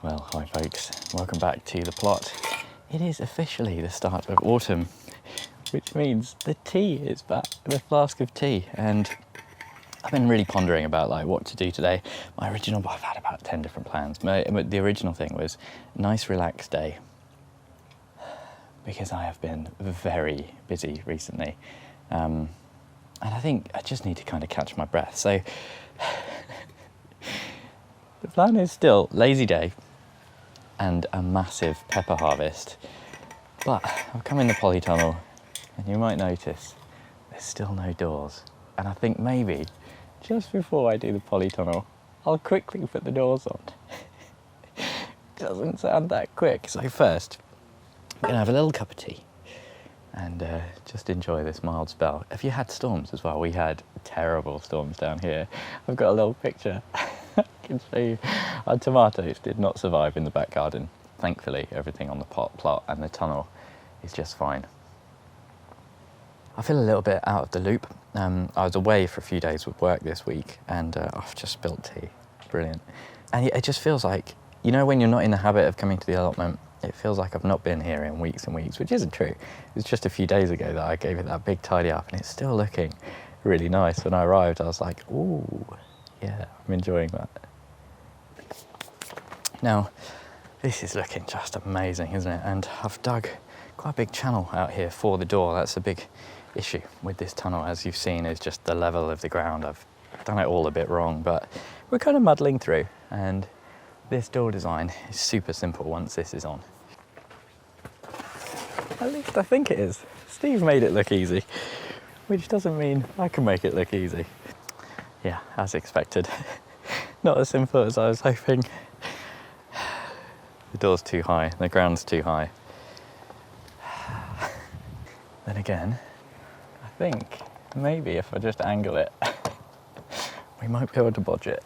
Well, hi folks, welcome back to the plot. It is officially the start of autumn, which means the tea is back, the flask of tea, and I've been really pondering about what to do today. I've had about 10 different plans. The original thing was nice relaxed day, because I have been very busy recently, and I think I just need to kind of catch my breath. So the plan is still lazy day and a massive pepper harvest, but I've come in the Polytunnel and you might notice there's still no doors, and I think maybe just before I do the Polytunnel I'll quickly put the doors on. Doesn't sound that quick. So first I'm gonna have a little cup of tea and just enjoy this mild spell. Have you had storms as well? We had terrible storms down here. I've got a little picture. I can show you. Our tomatoes did not survive in the back garden. Thankfully, everything on the plot and the tunnel is just fine. I feel a little bit out of the loop. I was away for a few days with work this week and I've just spilt tea. Brilliant. And it just feels like, you know, when you're not in the habit of coming to the allotment, it feels like I've not been here in weeks and weeks, which isn't true. It was just a few days ago that I gave it that big tidy up and it's still looking really nice. When I arrived, I was like, ooh, yeah, I'm enjoying that. Now, this is looking just amazing, isn't it? And I've dug quite a big channel out here for the door. That's a big issue with this tunnel, as you've seen, is just the level of the ground. I've done it all a bit wrong, but we're kind of muddling through, and this door design is super simple once this is on. At least I think it is. Steve made it look easy, which doesn't mean I can make it look easy. Yeah, as expected. Not as simple as I was hoping. The door's too high, the ground's too high. Then again, I think maybe if I just angle it, we might be able to bodge it.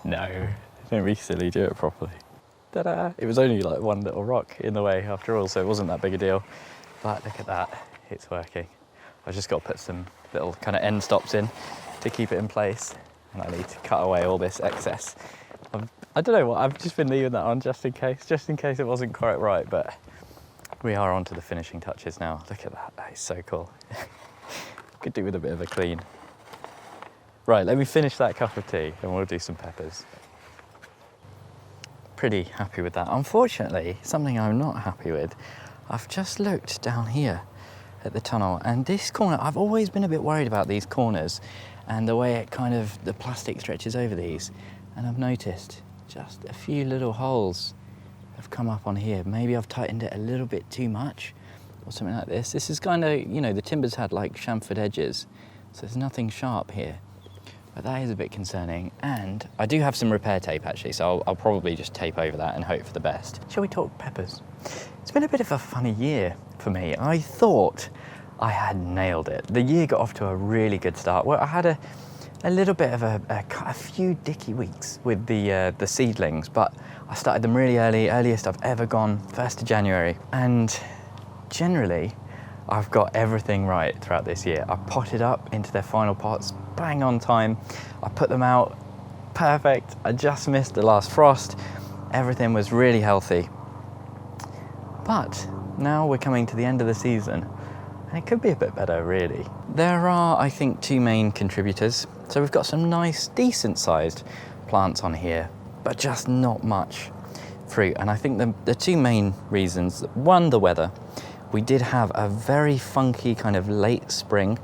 No, don't be silly, do it properly. Ta-da! It was only like one little rock in the way after all, so it wasn't that big a deal. But look at that, it's working. I've just got to put some little kind of end stops in to keep it in place, and I need to cut away all this excess. I don't know what, I've just been leaving that on just in case it wasn't quite right, but we are on to the finishing touches now. Look at that, that is so cool. Could do with a bit of a clean. Right, let me finish that cup of tea and we'll do some peppers. Pretty happy with that. Unfortunately, something I'm not happy with, I've just looked down here at the tunnel, and this corner, I've always been a bit worried about these corners and the way it kind of, the plastic stretches over these, and I've noticed just a few little holes have come up on here. Maybe I've tightened it a little bit too much or something like this. This is kind of, you know, the timber's had like chamfered edges, so there's nothing sharp here. But that is a bit concerning, and I do have some repair tape actually, so I'll probably just tape over that and hope for the best. Shall we talk peppers? It's been a bit of a funny year for me. I thought I had nailed it. The year got off to a really good start. Well, I had a little bit of a few dicky weeks with the seedlings, but I started them really early, earliest I've ever gone, 1st of January. And generally, I've got everything right throughout this year. I potted up into their final pots, bang on time. I put them out, perfect. I just missed the last frost. Everything was really healthy. But now we're coming to the end of the season, and it could be a bit better, really. There are, I think, two main contributors. So we've got some nice, decent-sized plants on here, but just not much fruit. And I think the two main reasons, one, the weather. We did have a very funky kind of late spring,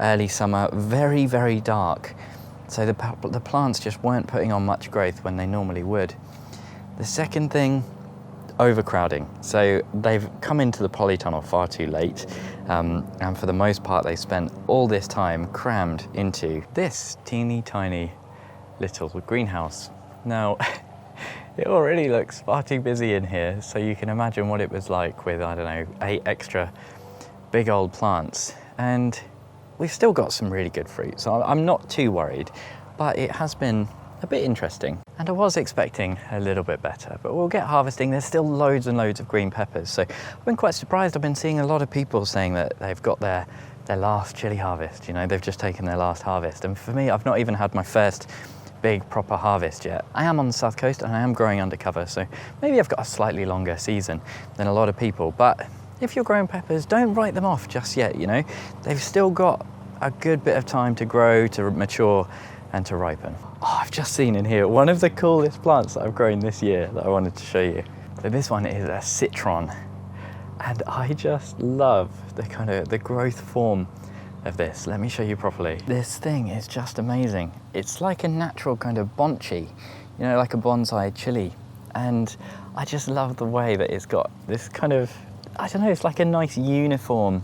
early summer, very, very dark. So the plants just weren't putting on much growth when they normally would. The second thing, overcrowding. So they've come into the polytunnel far too late, and for the most part they spent all this time crammed into this teeny tiny little greenhouse. Now, it already looks far too busy in here, so you can imagine what it was like with, I don't know, 8 extra big old plants. And we've still got some really good fruit, so I'm not too worried, but it has been a bit interesting. And I was expecting a little bit better, but we'll get harvesting. There's still loads and loads of green peppers, so I've been quite surprised. I've been seeing a lot of people saying that they've got their last chili harvest, you know, they've just taken their last harvest. And for me, I've not even had my first big proper harvest yet. I am on the south coast and I am growing undercover, so maybe I've got a slightly longer season than a lot of people, but if you're growing peppers, don't write them off just yet, you know? They've still got a good bit of time to grow, to mature, and to ripen. Oh, I've just seen in here one of the coolest plants that I've grown this year that I wanted to show you. So this one is a citron, and I just love the growth form of this. Let me show you properly. This thing is just amazing. It's like a natural kind of bonchi, you know, like a bonsai chili. And I just love the way that it's got this kind of, I don't know, it's like a nice uniform.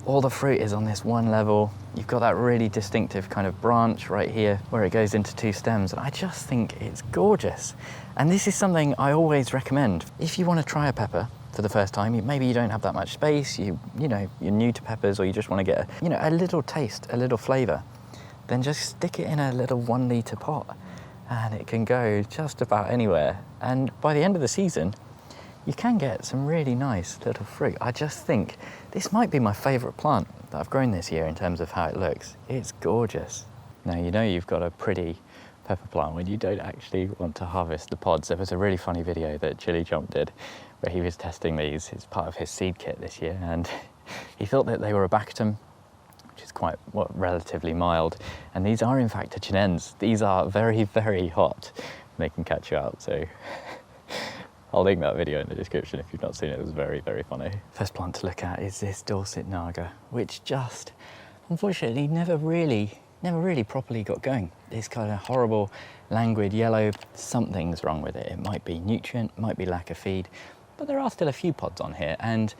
All the fruit is on this one level. You've got that really distinctive kind of branch right here where it goes into two stems. And I just think it's gorgeous. And this is something I always recommend. If you want to try a pepper for the first time, maybe you don't have that much space, you know, you're new to peppers, or you just want to get a little taste, a little flavor, then just stick it in a little 1 litre pot and it can go just about anywhere. And by the end of the season, you can get some really nice little fruit. I just think this might be my favorite plant that I've grown this year in terms of how it looks. It's gorgeous. Now, you know you've got a pretty pepper plant when you don't actually want to harvest the pods. There was a really funny video that Chilli did where he was testing these. It's part of his seed kit this year, and he thought that they were a Bactum, which is quite relatively mild, and these are in fact a Chinense. These are very, very hot. They can catch you out, so I'll link that video in the description if you've not seen it. It was very, very funny. First plant to look at is this Dorset Naga, which just unfortunately never really properly got going. It's kind of horrible, languid yellow. Something's wrong with it. It might be nutrient, might be lack of feed, but there are still a few pods on here. And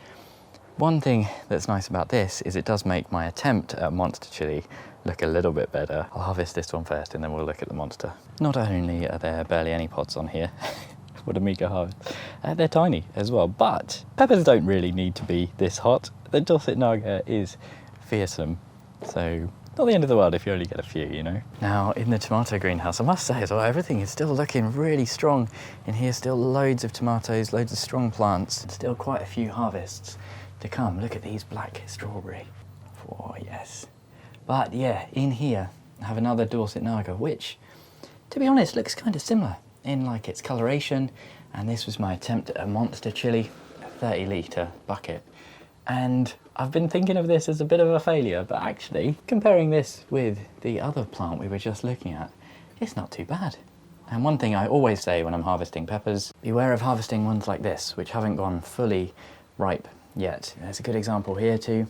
one thing that's nice about this is it does make my attempt at monster chili look a little bit better. I'll harvest this one first and then we'll look at the monster. Not only are there barely any pods on here, what a meager harvest, they're tiny as well, but peppers don't really need to be this hot. The Dorset Naga is fearsome, so not the end of the world if you only get a few, you know. Now, in the tomato greenhouse, I must say as well, everything is still looking really strong in here. Still loads of tomatoes, loads of strong plants, still quite a few harvests to come. Look at these black strawberry. Oh, yes. But yeah, in here, I have another Dorset Naga, which, to be honest, looks kind of similar in like its coloration. And this was my attempt at a monster chili, a 30 litre bucket. And I've been thinking of this as a bit of a failure, but actually, comparing this with the other plant we were just looking at, it's not too bad. And one thing I always say when I'm harvesting peppers, beware of harvesting ones like this, which haven't gone fully ripe yet. There's a good example here too.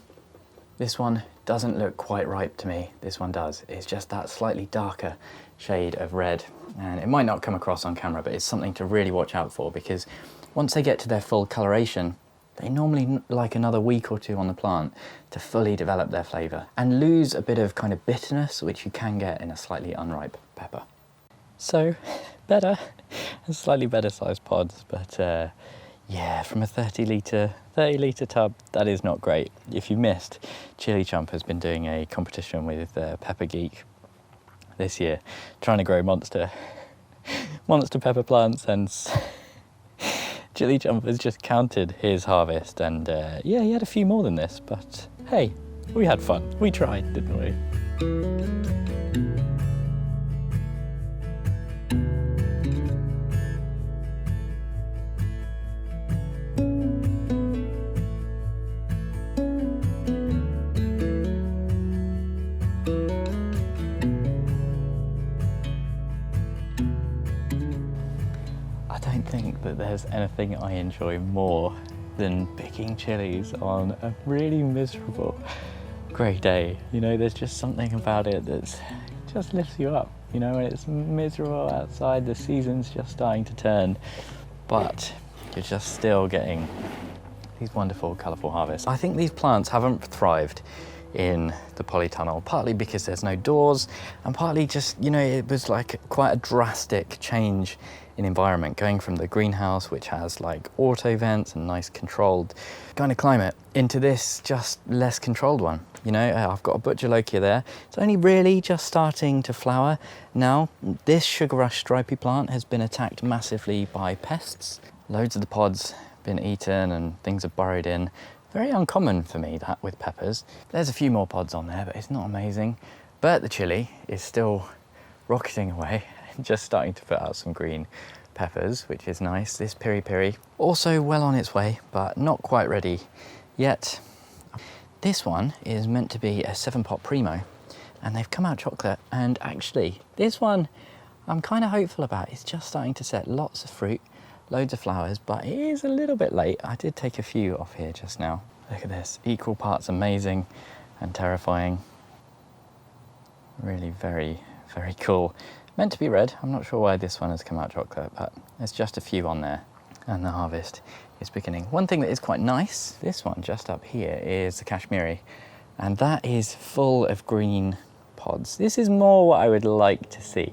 This one doesn't look quite ripe to me. This one does. It's just that slightly darker shade of red. And it might not come across on camera, but it's something to really watch out for, because once they get to their full coloration, they normally like another week or two on the plant to fully develop their flavour and lose a bit of kind of bitterness, which you can get in a slightly unripe pepper. So, better, slightly better sized pods, but yeah, from a 30 litre tub, that is not great. If you missed, Chilli has been doing a competition with Pepper Geek this year, trying to grow monster pepper plants, and Chilli has just counted his harvest, and yeah, he had a few more than this, but hey, we had fun. We tried, didn't we? I don't think that there's anything I enjoy more than picking chilies on a really miserable grey day. You know, there's just something about it that just lifts you up. You know, when it's miserable outside, the season's just starting to turn, but you're just still getting these wonderful, colourful harvests. I think these plants haven't thrived in the Polytunnel, partly because there's no doors, and partly just, you know, it was like quite a drastic change in environment, going from the greenhouse, which has like auto vents and nice controlled kind of climate, into this just less controlled one. You know, I've got a butcher lochia there. It's only really just starting to flower now. This sugar rush stripy plant has been attacked massively by pests. Loads of the pods been eaten and things have burrowed in. Very uncommon for me, that, with peppers. There's a few more pods on there, but it's not amazing. But the chili is still rocketing away, just starting to put out some green peppers, which is nice. This piri piri, also well on its way, but not quite ready yet. This one is meant to be a 7-pot primo, and they've come out chocolate, and actually this one I'm kind of hopeful about. It's just starting to set lots of fruit, loads of flowers, but it is a little bit late. I did take a few off here just now. Look at this, equal parts amazing and terrifying. Really very, very cool. Meant to be red. I'm not sure why this one has come out chocolate, but there's just a few on there, and the harvest is beginning. One thing that is quite nice, this one just up here is the Kashmiri, and that is full of green pods. This is more what I would like to see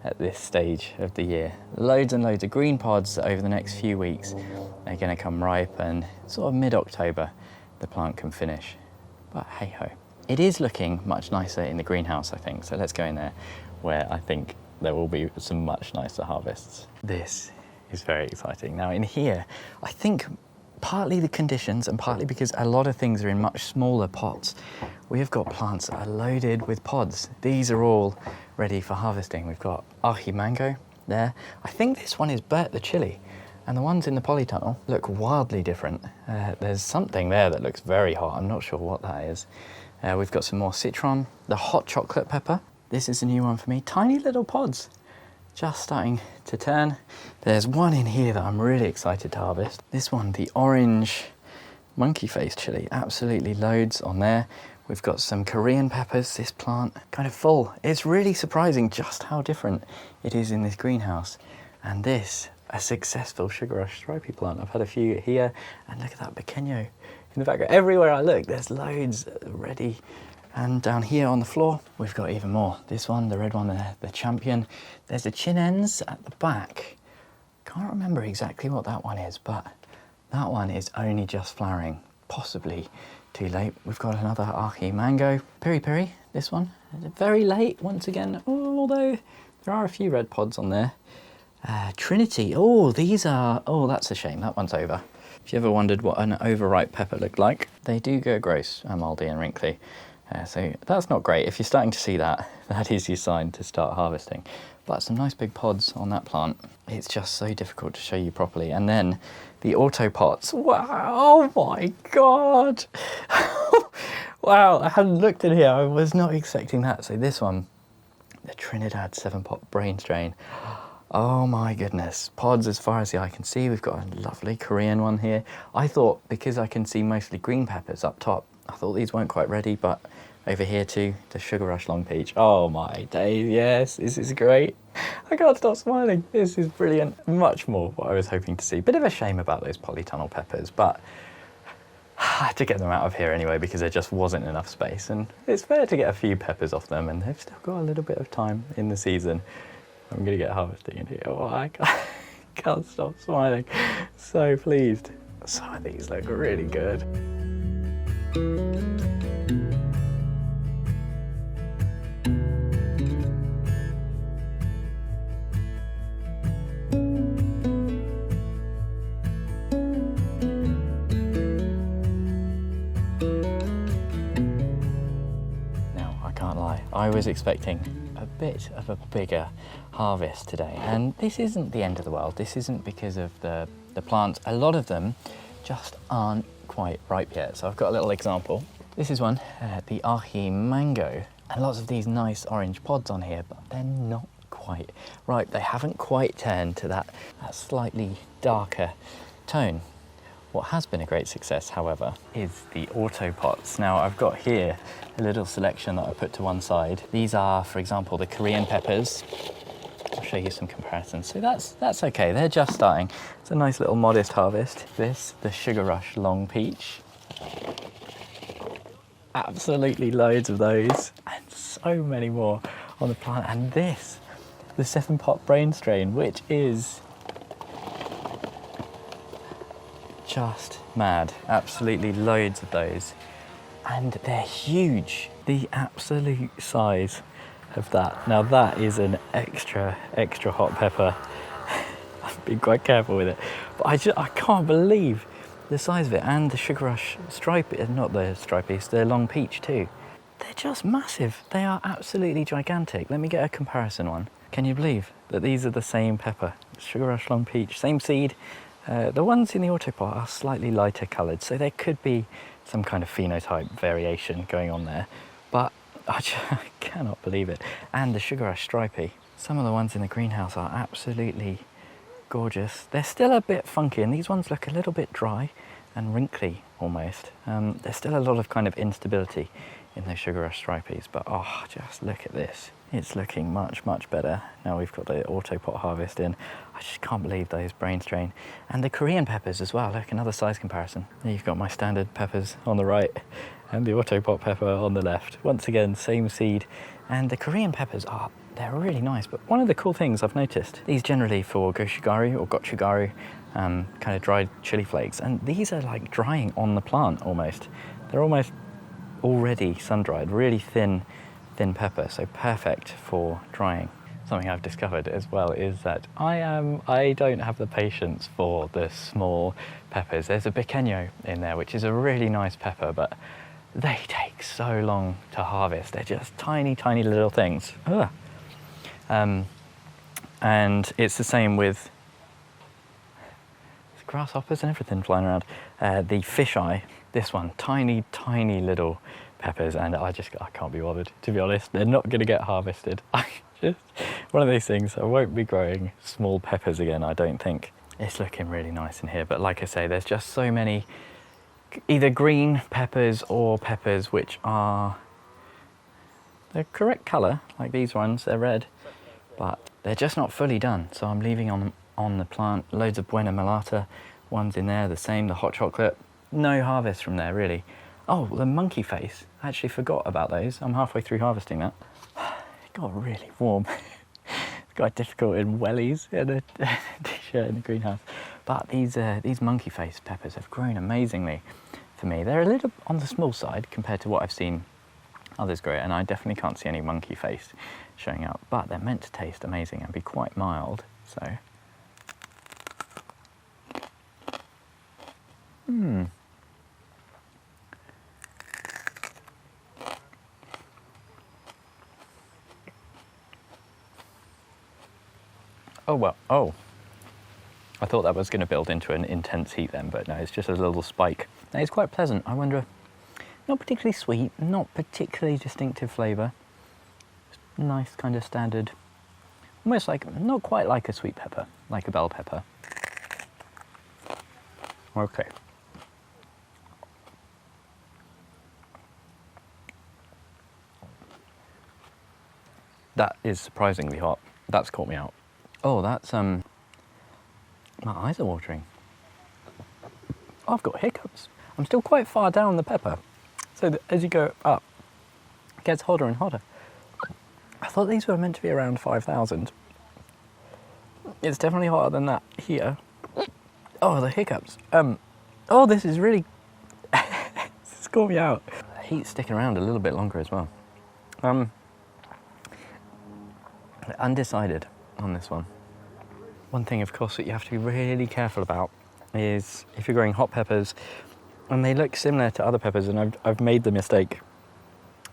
at this stage of the year. Loads and loads of green pods that over the next few weeks are going to come ripe, and sort of mid-October the plant can finish. But hey ho. It is looking much nicer in the greenhouse, I think, so let's go in there where I think there will be some much nicer harvests. This is very exciting. Now in here, I think partly the conditions and partly because a lot of things are in much smaller pots, we have got plants that are loaded with pods. These are all ready for harvesting. We've got aji mango there. I think this one is Bert the chili, and the ones in the polytunnel look wildly different. There's something there that looks very hot. I'm not sure what that is. We've got some more citron, the hot chocolate pepper. This is a new one for me. Tiny little pods, just starting to turn. There's one in here that I'm really excited to harvest. This one, the orange monkey face chili, absolutely loads on there. We've got some Korean peppers, this plant, kind of full. It's really surprising just how different it is in this greenhouse. And this, a successful sugar rush stripy plant. I've had a few here, and look at that pequeño in the background. Everywhere I look, there's loads ready. And down here on the floor, we've got even more. This one, the red one, the champion. There's a chinense at the back. Can't remember exactly what that one is, but that one is only just flowering, possibly too late. We've got another aji mango. Piri piri, this one, very late once again, although there are a few red pods on there. Trinity, oh, these are, oh, that's a shame, that one's over. If you ever wondered what an overripe pepper looked like, they do go gross and mouldy and wrinkly. So that's not great. If you're starting to see that, that is your sign to start harvesting. But some nice big pods on that plant. It's just so difficult to show you properly. And then the auto pots. Wow, oh my God. Wow, I hadn't looked in here. I was not expecting that. So this one, the Trinidad 7-pot brain strain. Oh my goodness, pods as far as the eye can see. We've got a lovely Korean one here. I thought, because I can see mostly green peppers up top, I thought these weren't quite ready, but over here too, the Sugar Rush Long Peach. Oh my days, yes, this is great. I can't stop smiling. This is brilliant. Much more what I was hoping to see. Bit of a shame about those polytunnel peppers, but I had to get them out of here anyway because there just wasn't enough space, and it's fair to get a few peppers off them, and they've still got a little bit of time in the season. I'm going to get harvesting in here. Oh, I can't stop smiling. So pleased. Some of these look really good. Now, I can't lie. I was expecting a bit of a bigger harvest today, and this isn't the end of the world. This isn't because of the plants. A lot of them just aren't quite ripe yet. So I've got a little example. This is one, the aji mango, and lots of these nice orange pods on here, but they're not quite ripe. They haven't quite turned to that slightly darker tone. What has been a great success, however, is the auto pots. Now I've got here a little selection that I put to one side. These are, for example, the Korean peppers. I'll show you some comparisons. So that's okay, they're just starting. It's a nice little modest harvest. This, the Sugar Rush Long Peach. Absolutely loads of those, and so many more on the plant. And this, the 7-pot brain strain, which is just mad. Absolutely loads of those. And they're huge. The absolute size of that. Now that is an extra hot pepper. I've been quite careful with it. But I can't believe the size of it. And the Sugar Rush stripy, not the stripies, the Long Peach too. They're just massive. They are absolutely gigantic. Let me get a comparison one. Can you believe that these are the same pepper. Sugar Rush Long Peach, same seed. The ones in the Autopot are slightly lighter coloured, so there could be some kind of phenotype variation going on there, but I just cannot believe it. And the Sugar Rush Stripey. Some of the ones in the greenhouse are absolutely gorgeous. They're still a bit funky, and these ones look a little bit dry and wrinkly almost. There's still a lot of kind of instability in the Sugar Rush Stripeys, but oh, just look at this. It's looking much, much better. Now we've got the Autopot harvest in. I just can't believe those brain strain. And the Korean peppers as well, look, another size comparison. There you've got my standard peppers on the right and the Autopot pepper on the left. Once again, same seed. And the Korean peppers they're really nice, but one of the cool things I've noticed, these generally for goshigaru or gochugaru, kind of dried chili flakes, and these are like drying on the plant almost. They're almost already sun-dried, really thin pepper, so perfect for drying. Something I've discovered as well is that I don't have the patience for the small peppers. There's a pequeño in there, which is a really nice pepper, but they take so long to harvest. They're just tiny, tiny little things. Ugh. And it's the same with grasshoppers and everything flying around. The fisheye, this one, tiny, tiny little peppers, and I can't be bothered, to be honest. They're not going to get harvested. Just one of these things. I won't be growing small peppers again, I don't think. It's looking really nice in here, but like I say, there's just so many either green peppers or peppers which are the correct colour, like these ones, they're red, but they're just not fully done. So I'm leaving on the plant. Loads of Buena Malata ones in there, the same, the hot chocolate. No harvest from there, really. Oh, the monkey face. I actually forgot about those. I'm halfway through harvesting that. It got really warm. It's quite difficult in wellies and a t-shirt in the greenhouse. But these monkey face peppers have grown amazingly for me. They're a little on the small side compared to what I've seen others grow, and I definitely can't see any monkey face showing up, but they're meant to taste amazing and be quite mild, so. Oh, well, I thought that was going to build into an intense heat then, but no, it's just a little spike. And it's quite pleasant. I wonder, not particularly sweet, not particularly distinctive flavour. Nice kind of standard, almost like, not quite like a sweet pepper, like a bell pepper. Okay. That is surprisingly hot. That's caught me out. Oh, that's, my eyes are watering. I've got hiccups. I'm still quite far down the pepper. So that as you go up, it gets hotter and hotter. I thought these were meant to be around 5,000. It's definitely hotter than that here. Oh, the hiccups. Oh, this is really, this has caught me out. The heat's sticking around a little bit longer as well. Undecided on this one. One thing, of course, that you have to be really careful about is if you're growing hot peppers and they look similar to other peppers, and I've made the mistake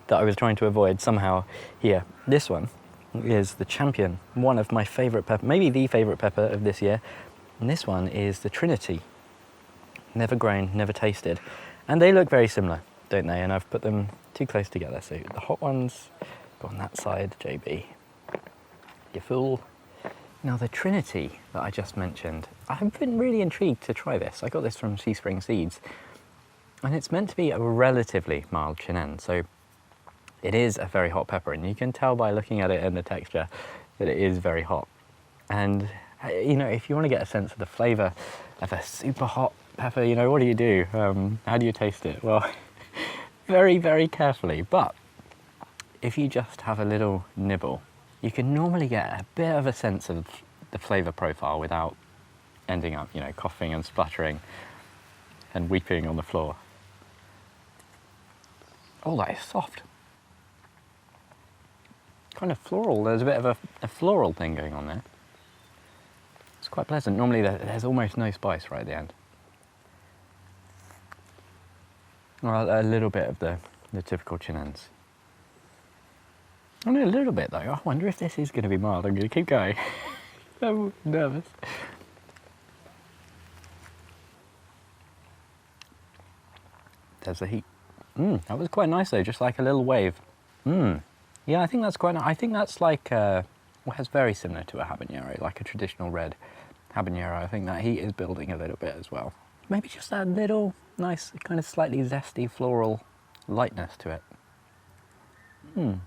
that I was trying to avoid somehow here. This one is the champion, one of my favourite pepper, maybe the favourite pepper of this year. And this one is the Trinity. Never grown, never tasted. And they look very similar, don't they? And I've put them too close together. So the hot ones go on that side, JB. You fool. Now the Trinity that I just mentioned, I've been really intrigued to try this. I got this from Seaspring Seeds, and it's meant to be a relatively mild Chinen, so it is a very hot pepper, and you can tell by looking at it and the texture that it is very hot. And you know, if you want to get a sense of the flavour of a super hot pepper, you know, what do? How do you taste it? Well, very, very carefully, but if you just have a little nibble, you can normally get a bit of a sense of the flavour profile without ending up, you know, coughing and spluttering and weeping on the floor. Oh, that is soft. Kind of floral. There's a bit of a floral thing going on there. It's quite pleasant. Normally there's almost no spice right at the end. Well, a little bit of the typical Chinens. Only a little bit though. I wonder if this is going to be mild. I'm going to keep going. I'm nervous. There's the heat. That was quite nice though, just like a little wave. Yeah, I think that's quite nice. I think that's like, well, it's very similar to a habanero, like a traditional red habanero. I think that heat is building a little bit as well. Maybe just that little nice, kind of slightly zesty floral lightness to it.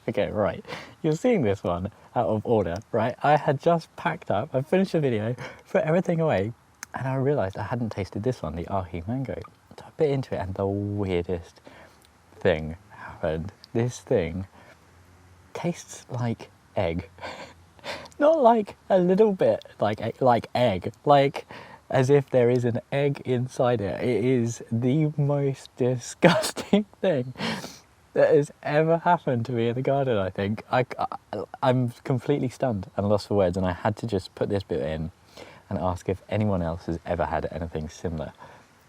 Okay, right. You're seeing this one out of order, right? I had just packed up, I finished the video, put everything away, and I realised I hadn't tasted this one, the ahi mango. So I bit into it and the weirdest thing happened. This thing tastes like egg. Not like a little bit like egg, like as if there is an egg inside it. It is the most disgusting thing that has ever happened to me in the garden, I think. I'm completely stunned and lost for words, and I had to just put this bit in and ask if anyone else has ever had anything similar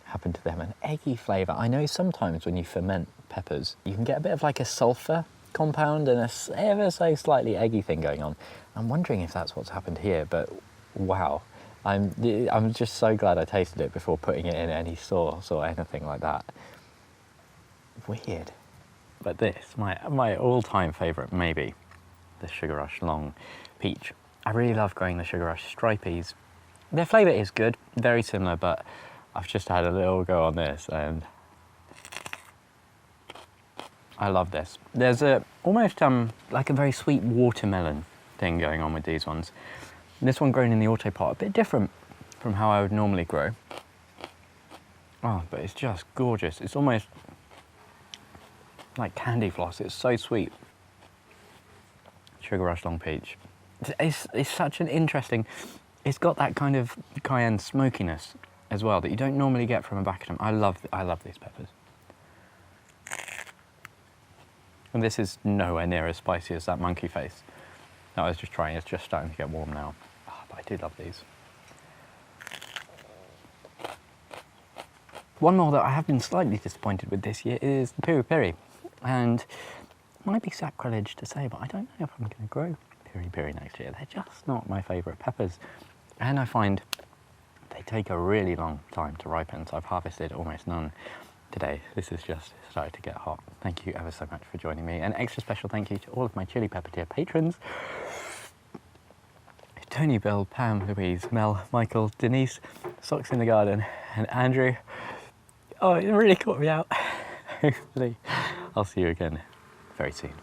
happen to them. An eggy flavour. I know sometimes when you ferment peppers, you can get a bit of like a sulphur compound and a ever so slightly eggy thing going on. I'm wondering if that's what's happened here, but wow. I'm just so glad I tasted it before putting it in any sauce or anything like that. Weird. But this, my all-time favourite, maybe, the Sugar Rush Long Peach. I really love growing the Sugar Rush Stripies. Their flavour is good, very similar, but I've just had a little go on this and I love this. There's almost like a very sweet watermelon thing going on with these ones. This one grown in the autopot, a bit different from how I would normally grow. Oh, but it's just gorgeous. It's almost like candy floss. It's so sweet. Sugar Rush Long Peach. It's such an interesting, it's got that kind of cayenne smokiness as well that you don't normally get from a Bacchus. I love these peppers. And this is nowhere near as spicy as that monkey face that I was just trying. It's just starting to get warm now. Oh, but I do love these. One more that I have been slightly disappointed with this year is the piri piri. And it might be sacrilege to say, but I don't know if I'm going to grow piri piri next year. They're just not my favourite peppers. And I find they take a really long time to ripen, so I've harvested almost none today. This has just started to get hot. Thank you ever so much for joining me. An extra special thank you to all of my Chilli Pepper Tier patrons. Tony, Bill, Pam, Louise, Mel, Michael, Denise, Socks in the Garden, and Andrew. Oh, it really caught me out. Hopefully, I'll see you again very soon.